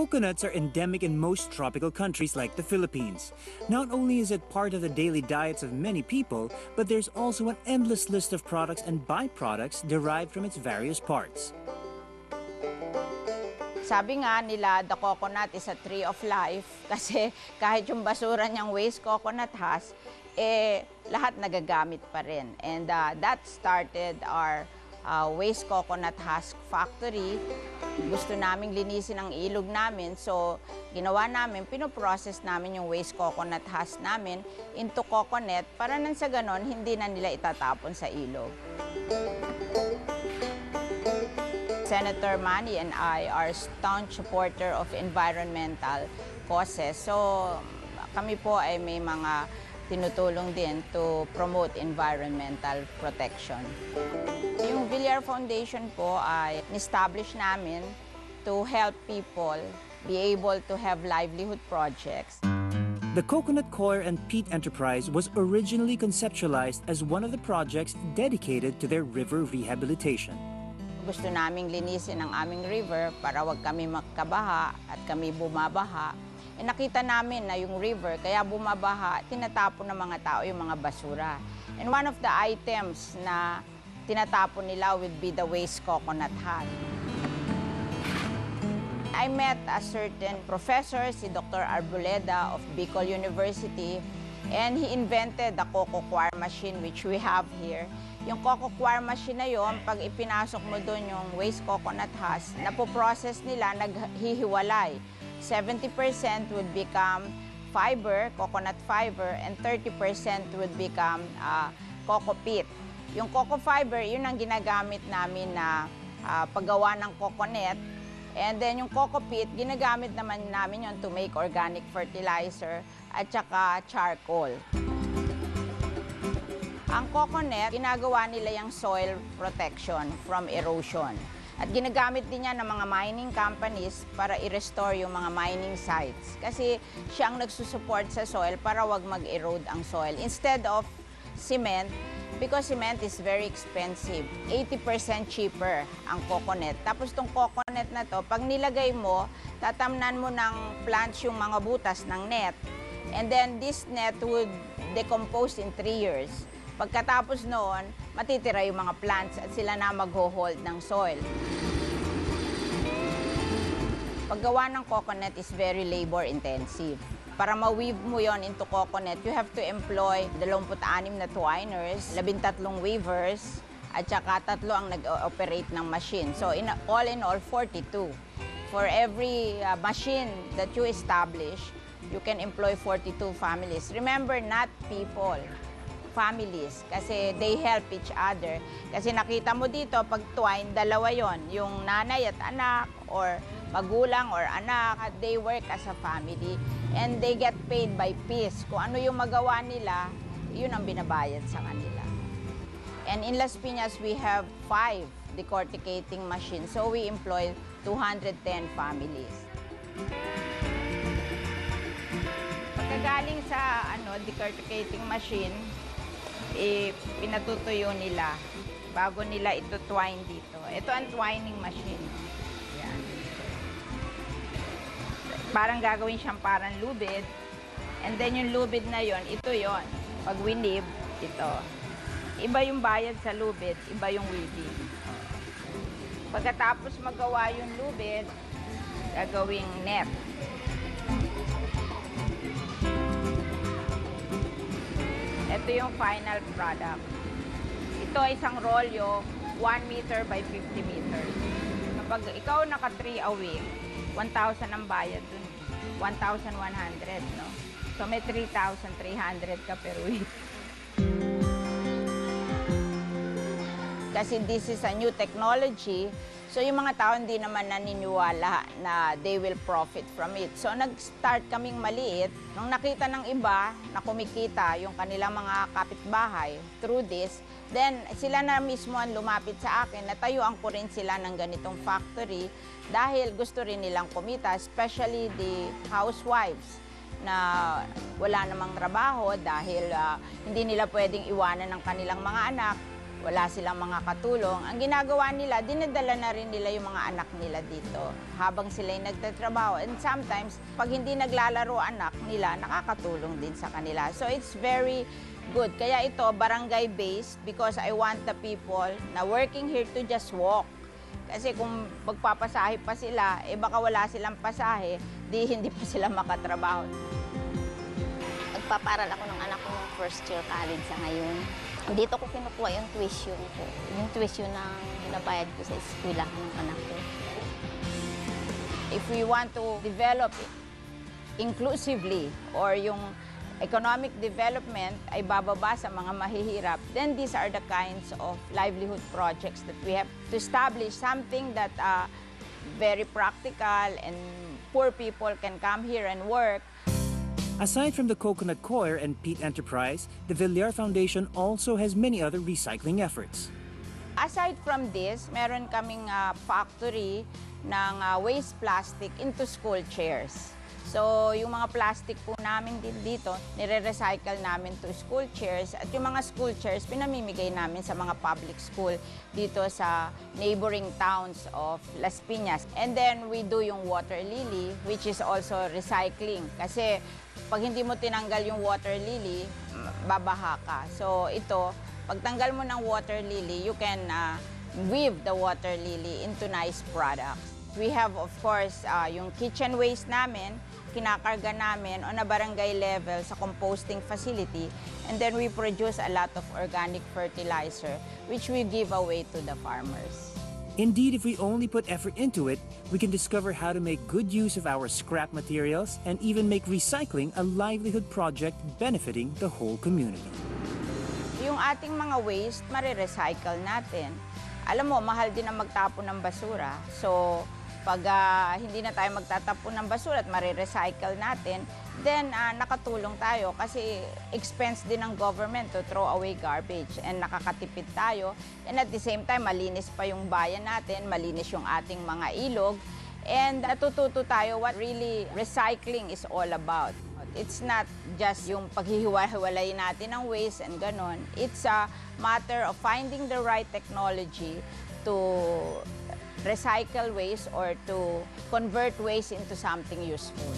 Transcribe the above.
Coconuts are endemic in most tropical countries like the Philippines. Not only is it part of the daily diets of many people, but there's also an endless list of products and byproducts derived from its various parts. Sabi nga nila, the coconut is a tree of life kasi kahit yung basura niyang waste coconut husk, lahat nagagamit pa rin. And that started our waste coconut husk factory. Gusto naming linisin ang ilog namin, so ginawa namin, pinoprocess namin yung waste coconut husk namin into coconut para nang sa ganon, hindi na nila itatapon sa ilog. Senator Manny and I are staunch supporter of environmental causes. So kami po ay may mga tinutulong din to promote environmental protection. Yung Villar Foundation po ay establish namin to help people be able to have livelihood projects. The Coconut Coir and Peat Enterprise was originally conceptualized as one of the projects dedicated to their river rehabilitation. Gusto naming linisin ang aming river para wag kami magkabaha at kami bumabaha. Nakita namin na yung river, kaya bumabaha, tinatapon ng mga tao yung mga basura. And one of the items na tinatapon nila would be the waste coconut husk. I met a certain professor, si Dr. Arboleda of Bicol University, and he invented the Coco Coir machine which we have here. Yung Coco Coir machine na yun, pag ipinasok mo doon yung waste coconut husk, napoprocess nila, naghihiwalay. 70% would become fiber, coconut fiber, and 30% would become coco peat. Yung coco fiber, yun ang ginagamit namin na paggawa ng coconut. And then yung coco peat, ginagamit naman namin yun to make organic fertilizer at saka charcoal. Ang coconut, ginagawa nila yung soil protection from erosion. At ginagamit din niya ng mga mining companies para i-restore yung mga mining sites. Kasi siya ang nagsusupport sa soil para wag mag-erode ang soil. Instead of cement, because cement is very expensive, 80% cheaper ang coconut. Tapos tong coconut na to, pag nilagay mo, tatamnan mo ng plants yung mga butas ng net. And then this net would decompose in 3 years. Pagkatapos noon, matitira yung mga plants at sila na mag-hold ng soil. Paggawa ng coconut is very labor-intensive. Para ma-weave mo yon into coconut, you have to employ 26 na twiners, 13 weavers, at saka 3 ang nag-operate ng machine. So in all, 42. For every machine that you establish, you can employ 42 families. Remember, not people. Families, kasi they help each other. Kasi nakita mo dito, pag twine, dalawa yon, yung nanay at anak, or magulang or anak, they work as a family. And they get paid by piece. Kung ano yung magawa nila, yun ang binabayad sa kanila. And in Las Piñas, we have 5 decorticating machines. So we employ 210 families. Pagkagaling sa decorticating machine, pinatutuyo nila bago nila ito twine dito. Ito ang twining machine. Yan. Parang gagawin siyang parang lubid. And then yung lubid na yon, ito yon. Pag winib, ito. Iba yung bayad sa lubid, iba yung weaving. Pagkatapos magawa yung lubid, gagawing net. Ito yung final product. Ito ay isang rolyo, 1 meter by 50 meters. Kapag ikaw naka 3 a week, 1,000 ang bayad dun. 1,100, no? So may 3,300 ka per week. Kasi this is a new technology, so yung mga tao hindi naman naniniwala na they will profit from it. So nag-start kaming maliit. Nung nakita ng iba na kumikita yung kanilang mga kapitbahay through this, then sila na mismo ang lumapit sa akin, natayuan ko rin sila ng ganitong factory dahil gusto rin nilang kumita, especially the housewives na wala namang trabaho dahil hindi nila pwedeng iwanan ng kanilang mga anak. wala silang mga katulong. Ang ginagawa nila, dinadala na rin nila yung mga anak nila dito habang sila'y nagtatrabaho. And sometimes, pag hindi naglalaro anak nila, nakakatulong din sa kanila. So it's very good. Kaya ito, barangay-based because I want the people na working here to just walk. Kasi kung magpapasahe pa sila, baka wala silang pasahe, hindi pa sila makatrabaho. Nagpaparal ako ng anak ko ng first year college sa ngayon. Dito ko kinukuha yung tuition ko. Yung tuition na binabayad ko sa eskwelahan ng anak ko. If we want to develop inclusively or yung economic development ay bababa sa mga mahihirap, then these are the kinds of livelihood projects that we have to establish, something that very practical and poor people can come here and work. Aside from the Coconut Coir and Peat Enterprise, the Villar Foundation also has many other recycling efforts. Aside from this, meron kaming factory ng waste plastic into school chairs. So, yung mga plastic po namin dito, nire-recycle namin to school chairs. At yung mga school chairs, pinamimigay namin sa mga public school dito sa neighboring towns of Las Piñas. And then, we do yung water lily, which is also recycling. Kasi, pag hindi mo tinanggal yung water lily, babaha ka. So, ito, pagtanggal mo ng water lily, you can weave the water lily into nice products. We have, of course, yung kitchen waste namin, kinakarga namin on a barangay level sa composting facility, and then we produce a lot of organic fertilizer which we give away to the farmers. Indeed, if we only put effort into it, we can discover how to make good use of our scrap materials and even make recycling a livelihood project benefiting the whole community. Yung ating mga waste, marirecycle natin. Alam mo, mahal din ang magtapon ng basura. So, pag hindi na tayo magtatapon ng basura at marirecycle natin, then nakatulong tayo kasi expense din ng government to throw away garbage and nakakatipid tayo. And at the same time, malinis pa yung bayan natin, malinis yung ating mga ilog. And natututo tayo what really recycling is all about. It's not just yung paghihiwa-hiwalay natin ng waste and ganon. It's a matter of finding the right technology to recycle waste or to convert waste into something useful.